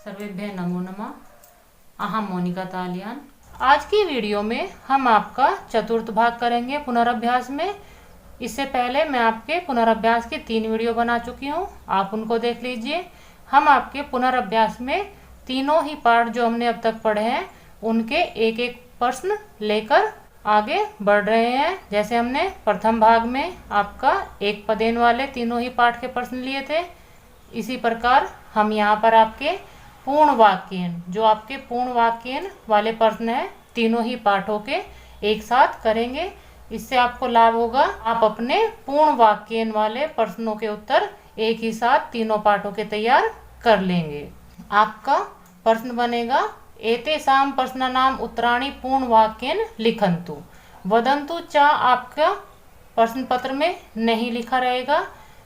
सर्वेभ्यः नमो नमः। अहम मोनिका तालियान। आज की वीडियो में हम आपका चतुर्थ भाग करेंगे पुनरअभ्यास में। इससे पहले मैं आपके पुनरअभ्यास की 3 वीडियो बना चुकी हूँ, आप उनको देख लीजिए। हम आपके पुनरअभ्यास में तीनों ही पार्ट जो हमने अब तक पढ़े हैं उनके एक एक प्रश्न लेकर आगे बढ़ रहे हैं। जैसे हमने प्रथम भाग में आपका एक पदेन वाले तीनों ही पाठ के प्रश्न लिए थे, इसी प्रकार हम यहाँ पर आपके पूर्ण वाक्यन जो आपके पूर्ण वाक्यन वाले प्रश्न हैं तीनों ही पाठों के एक साथ करेंगे। इससे आपको लाभ होगा, आप अपने पूर्ण वाक्यन वाले प्रश्नों के उत्तर एक ही साथ तीनों पाठों के तैयार कर लेंगे। आपका प्रश्न बनेगा एतेषां प्रश्नानां उत्तराणि पूर्ण वाक्येन लिखन्तु। वदन्तु च आपका प्रश्न पत्र में नहीं लिखा रहेगा,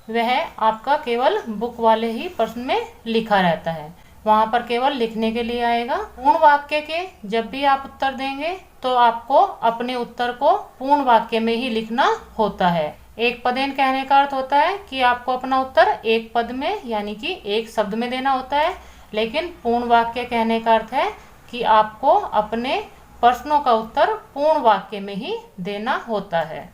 वह आपका केवल बुक वाले ही प्रश्न में लिखा रहता है, वहाँ पर केवल लिखने के लिए आएगा। पूर्ण वाक्य के जब भी आप उत्तर देंगे तो आपको अपने उत्तर को पूर्ण वाक्य में ही लिखना होता है। एक पदेन कहने का अर्थ होता है कि आपको अपना उत्तर एक पद में यानी कि एक शब्द में देना होता है, लेकिन पूर्ण वाक्य कहने का अर्थ है कि आपको अपने प्रश्नों का उत्तर पूर्ण वाक्य में ही देना होता है।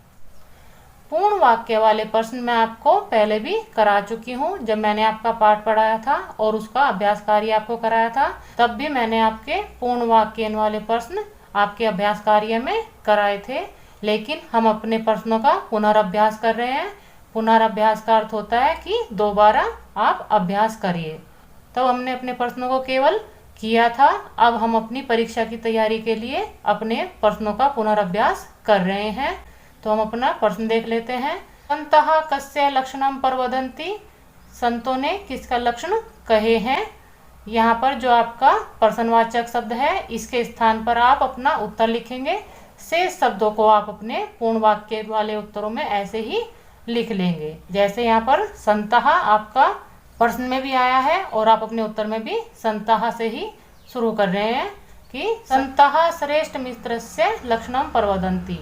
पूर्ण वाक्य वाले प्रश्न मैं आपको पहले भी करा चुकी हूँ, जब मैंने आपका पाठ पढ़ाया था और उसका अभ्यास कार्य आपको कराया था, तब भी मैंने आपके पूर्ण वाक्य वाले प्रश्न आपके अभ्यास कार्य में कराए थे। लेकिन हम अपने प्रश्नों का पुनर्अभ्यास कर रहे हैं। पुनर्अभ्यास का अर्थ होता है कि दोबारा आप अभ्यास करिए। तो हमने अपने प्रश्नों को केवल किया था, अब हम अपनी परीक्षा की तैयारी के लिए अपने प्रश्नों का पुनर्अभ्यास कर रहे हैं। तो हम अपना प्रश्न देख लेते हैं। संतः कस्य लक्षणम प्रवदन्ति, संतों ने किसका लक्षण कहे हैं। यहाँ पर जो आपका प्रश्नवाचक शब्द है इसके स्थान पर आप अपना उत्तर लिखेंगे। शेष शब्दों को आप अपने पूर्ण वाक्य वाले उत्तरों में ऐसे ही लिख लेंगे। जैसे यहाँ पर संतः आपका प्रश्न में भी आया है और आप अपने उत्तर में भी संतः से ही शुरू कर रहे हैं कि संतः श्रेष्ठ मित्रस्य लक्षणम प्रवदन्ति,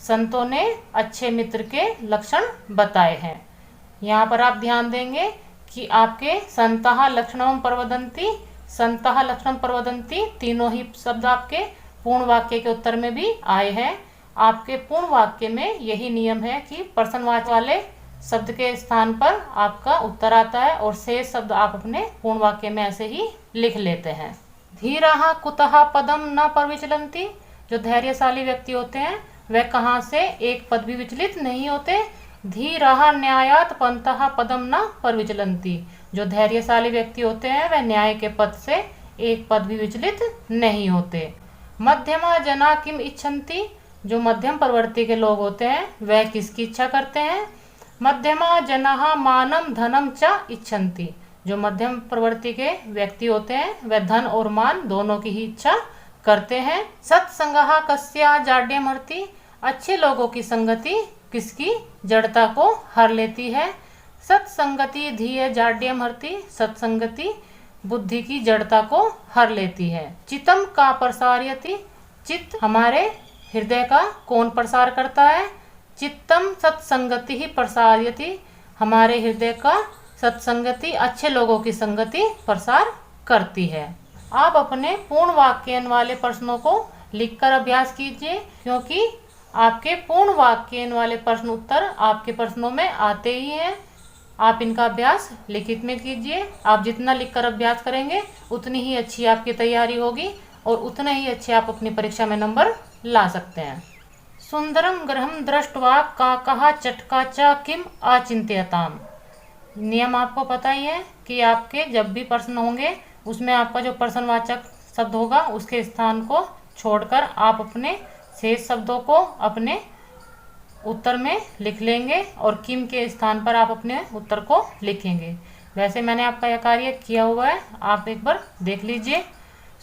संतों ने अच्छे मित्र के लक्षण बताए हैं। यहाँ पर आप ध्यान देंगे कि आपके संतः लक्षणम प्रवदन्ति, संतः लक्षणम प्रवदन्ति तीनों ही शब्द आपके पूर्ण वाक्य के उत्तर में भी आए हैं। आपके पूर्ण वाक्य में यही नियम है कि प्रश्नवाचक वाले शब्द के स्थान पर आपका उत्तर आता है और शेष शब्द आप अपने पूर्ण वाक्य में ऐसे ही लिख लेते हैं। धीराः कुतः पदम न प्रविचलन्ति, जो धैर्यशाली व्यक्ति होते हैं वह कहाँ से एक पद भी विचलित नहीं होते। धीराः न्यायात् पन्तः पदम न प्रविचलन्ति, जो धैर्यशाली व्यक्ति होते हैं वह न्याय के पद से एक पद भी विचलित नहीं होते। मध्यमा जना किम इच्छन्ति, जो मध्यम प्रवृत्ति के लोग होते हैं वह किसकी इच्छा करते हैं। मध्यमा जनाः मानम धनम च इच्छन्ति, जो मध्यम प्रवृत्ति के व्यक्ति होते हैं वह धन और मान दोनों की ही इच्छा करते हैं। सत्संगः कस्य जाड्यमर्ति, अच्छे लोगों की संगति किसकी जड़ता को हर लेती है। सत्संगति धीय जाड्यमर्ति, सत्संगति बुद्धि की जड़ता को हर लेती है। चित्तम का प्रसारयति, चित्त हमारे हृदय का कौन प्रसार करता है। चित्तम सत्संगति ही प्रसारयति, हमारे हृदय का सत्संगति अच्छे लोगों की संगति प्रसार करती है। आप अपने पूर्ण वाक्यन वाले प्रश्नों को लिखकर अभ्यास कीजिए, क्योंकि आपके पूर्ण वाक्यन वाले प्रश्न उत्तर आपके प्रश्नों में आते ही हैं। आप इनका अभ्यास लिखित में कीजिए। आप जितना लिखकर अभ्यास करेंगे उतनी ही अच्छी आपकी तैयारी होगी और उतने ही अच्छे आप अपनी परीक्षा में नंबर ला सकते हैं। सुंदरम गृहम दृष्ट्वा काकः चटका च किम अचिंत्यताम, नियम आपको पता ही है कि आपके जब भी प्रश्न होंगे उसमें आपका जो प्रश्नवाचक शब्द होगा उसके स्थान को छोड़कर आप अपने शेष शब्दों को अपने उत्तर में लिख लेंगे और किम के स्थान पर आप अपने उत्तर को लिखेंगे। वैसे मैंने आपका यह कार्य किया हुआ है, आप एक बार देख लीजिए।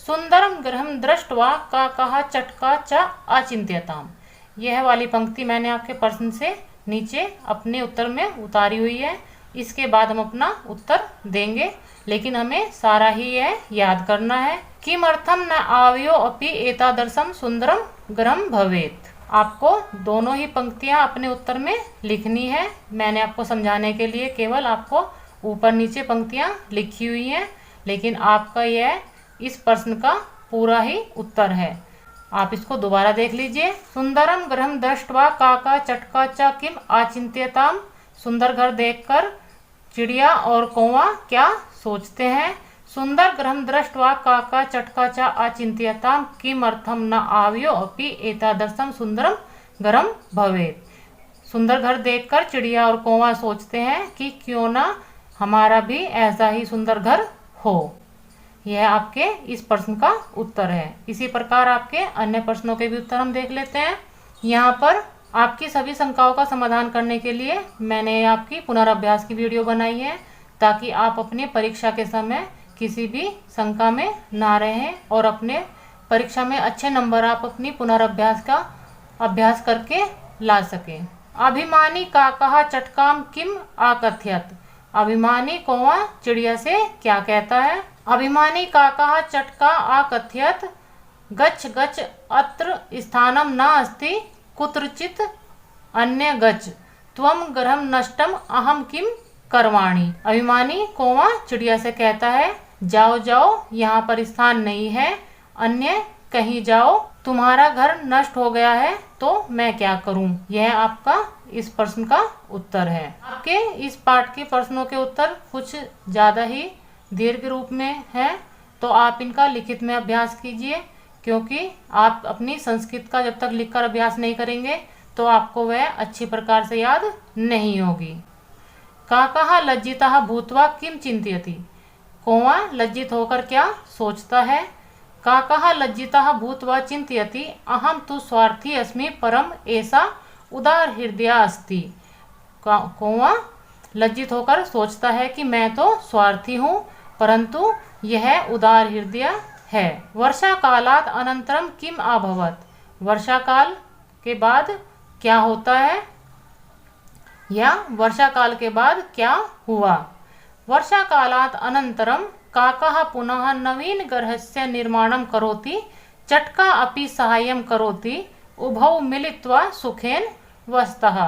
सुंदरम गृहम दृष्ट्वा काकः चटका च अचिंत्यताम, यह वाली पंक्ति मैंने आपके प्रश्न से नीचे अपने उत्तर में उतारी हुई है। इसके बाद हम अपना उत्तर देंगे, लेकिन हमें सारा ही यह याद करना है। किमर्थम न आवयो अपि एतादृशम सुंदरम गृहम भवेत्, आपको दोनों ही पंक्तियां अपने उत्तर में लिखनी है। मैंने आपको समझाने के लिए केवल आपको ऊपर नीचे पंक्तियां लिखी हुई हैं, लेकिन आपका यह इस प्रश्न का पूरा ही उत्तर है। आप इसको दोबारा देख लीजिए। सुंदरम गृहं दृष्ट्वा काका चटका च किम आचिंत्यताम। सुंदर घर देखकर चिड़िया और कौवा क्या सोचते हैं। सुंदर गृहं दृष्ट्वा काका चटका च आचिंत्यताम किमर्थम न आव्यो अपि एतादृशम सुंदरम गृहं भवेत्। सुंदर घर देखकर चिड़िया और कौवा सोचते हैं कि क्यों ना हमारा भी ऐसा ही सुंदर घर हो। यह आपके इस प्रश्न का उत्तर है। इसी प्रकार आपके अन्य प्रश्नों के भी उत्तर हम देख लेते हैं। यहाँ पर आपकी सभी शंकाओं का समाधान करने के लिए मैंने आपकी पुनराभ्यास की वीडियो बनाई है, ताकि आप अपने परीक्षा के समय किसी भी शंका में ना रहें और अपने परीक्षा में अच्छे नंबर आप अपनी पुनराभ्यास का अभ्यास करके ला सकें। अभिमानी काकः चटकाम किम आकथयत। अभिमानी कौवा चिड़िया से क्या कहता है। अभिमानी काकः चटका आकथयत गच्छ गच्छ अत्र स्थानम न अस्ति कुत्रचित अन्य गच्छ त्वम गृहं नष्टम अहम किम करवाणी। अभिमानी कौवा चिड़िया से कहता है, जाओ जाओ, यहाँ पर स्थान नहीं है, अन्य कहीं जाओ, तुम्हारा घर नष्ट हो गया है तो मैं क्या करूं। यह आपका इस प्रश्न का उत्तर है। आपके इस पाठ के प्रश्नों के उत्तर कुछ ज़्यादा ही दीर्घ रूप में है, तो आप इनका लिखित में अभ्यास कीजिए, क्योंकि आप अपनी संस्कृत का जब तक लिखकर अभ्यास नहीं करेंगे तो आपको वह अच्छी प्रकार से याद नहीं होगी। काकः लज्जितः भूत्वा किम चिंतयति। कौवा लज्जित होकर क्या सोचता है। काकः लज्जितः भूत्वा चिंतयति अहम तु स्वार्थी अस्मि परम ऐसा उदार हृदय अस्ति। कौवा लज्जित होकर सोचता है कि मैं तो स्वार्थी हूँ, परंतु यह उदार हृदय है। वर्षा कालात अनंतरम किम अभवत। वर्षा काल के बाद क्या होता है, या वर्षा काल के बाद क्या हुआ। वर्षा कालात अनंतरम काकः पुनः नवीन गृहस्य निर्माणं करोति चटका अपि साहाय्यं करोति उभौ मिलित्वा सुखेन वसतः।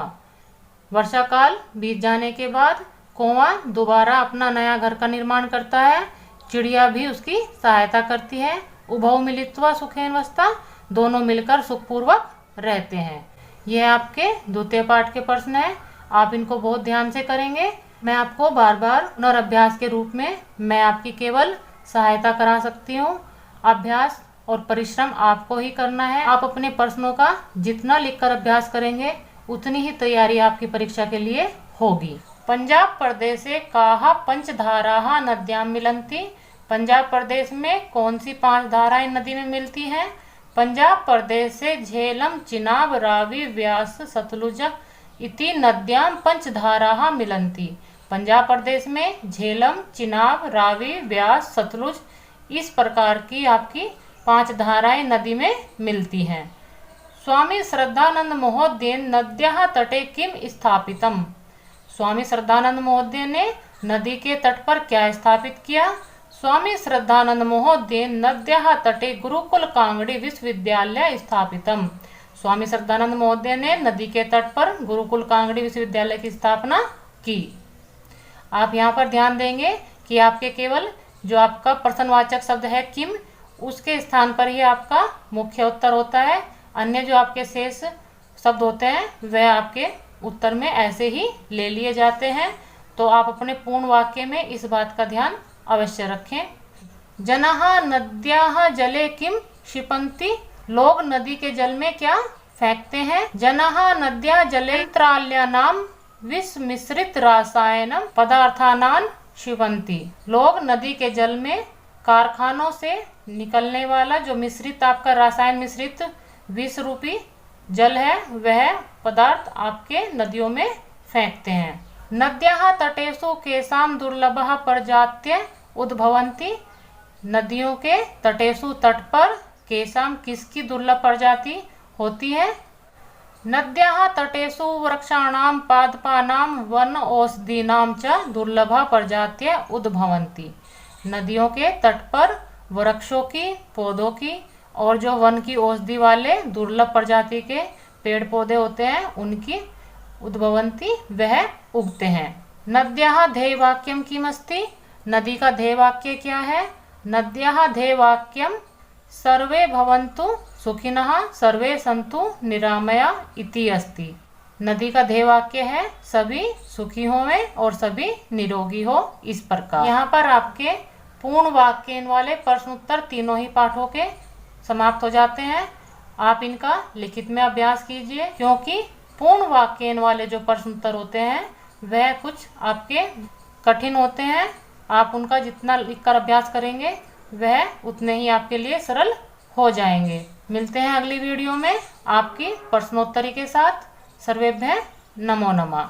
वर्षा काल बीत जाने के बाद कौवा दोबारा अपना नया घर का निर्माण करता है, चिड़िया भी उसकी सहायता करती है। उभौ मिलित्वा सुखेन वसतः, दोनों मिलकर सुखपूर्वक रहते हैं। यह आपके द्वितीय पाठ के प्रश्न है। आप इनको बहुत ध्यान से करेंगे। मैं आपको बार बार पुनर्अभ्यास के रूप में मैं आपकी केवल सहायता करा सकती हूँ। अभ्यास और परिश्रम आपको ही करना है। आप अपने प्रश्नों का जितना लिखकर अभ्यास करेंगे उतनी ही तैयारी आपकी परीक्षा के लिए होगी। पंजाब प्रदेशे काः पंचधाराः नद्यां मिलन्ति। पंजाब प्रदेश में कौन सी 5 धाराएं नदी में मिलती हैं। पंजाब प्रदेश से झेलम चिनाब रावी व्यास सतलुज इति नद्यां पंचधाराः मिलन्ति। पंजाब प्रदेश में झेलम चिनाब रावी व्यास सतलुज इस प्रकार की आपकी 5 धाराएं नदी में मिलती हैं। स्वामी श्रद्धानंद महोदय नद्याः तटे किम स्थापितम। स्वामी श्रद्धानंद महोदय ने नदी के तट पर क्या स्थापित किया। स्वामी श्रद्धानंद महोदय नद्याः तटे गुरुकुल कांगड़ी विश्वविद्यालय स्थापितम। स्वामी श्रद्धानंद महोदय ने नदी के तट पर गुरुकुल कांगड़ी विश्वविद्यालय की स्थापना की। आप यहाँ पर ध्यान देंगे कि आपके केवल जो आपका प्रश्नवाचक शब्द है किम, उसके स्थान पर ही आपका मुख्य उत्तर होता है। अन्य जो आपके शेष शब्द होते हैं वह आपके उत्तर में ऐसे ही ले लिए जाते हैं। तो आप अपने पूर्ण वाक्य में इस बात का ध्यान अवश्य रखें। जनाः नद्याः जले किम क्षिपन्ति। लोग नदी के जल में क्या फेंकते हैं। जनाः नद्याः जले त्राल्यानां विष मिश्रित रासायनम पदार्थानां क्षिपन्ति। लोग नदी के जल में कारखानों से निकलने वाला जो मिश्रित आपका रासायन मिश्रित विष रूपी जल है वह पदार्थ आपके नदियों में फेंकते हैं। नद्याः तटेषु केषां दुर्लभः प्रजात्य उद्भवन्ति। नदियों के तटेषु तट पर केषां किसकी दुर्लभ प्रजाति होती है। नद्याः तटेषु वृक्षाणां पादपानां वन औषधीनां च दुर्लभः प्रजात्य उद्भवन्ति। नदियों के तट पर वृक्षों की, पौधों की और जो वन की औषधि वाले दुर्लभ प्रजाति के पेड़ पौधे होते हैं उनकी उद्भवन्ति वह उगते हैं। नद्याः ध्येयवाक्यं किमस्ति। नदी का ध्येय वाक्य क्या है? नद्याः ध्येय वाक्यम सर्वे भवन्तु सुखिनः सर्वे सन्तु निरामया इति अस्ति। नदी का ध्येय वाक्य है सभी सुखी होवें और सभी निरोगी हो, इस प्रकार। यहाँ पर आपके पूर्ण वाक्यन वाले प्रश्न उत्तर तीनों ही पाठों के समाप्त हो जाते हैं। आप इनका लिखित में अभ्यास कीजिए, क्योंकि पूर्ण वाक्यन वाले जो प्रश्न उत्तर होते हैं वह कुछ आपके कठिन होते हैं। आप उनका जितना लिखकर अभ्यास करेंगे वह उतने ही आपके लिए सरल हो जाएंगे। मिलते हैं अगली वीडियो में आपकी प्रश्नोत्तरी के साथ। सर्वेभ्यः नमो नमः।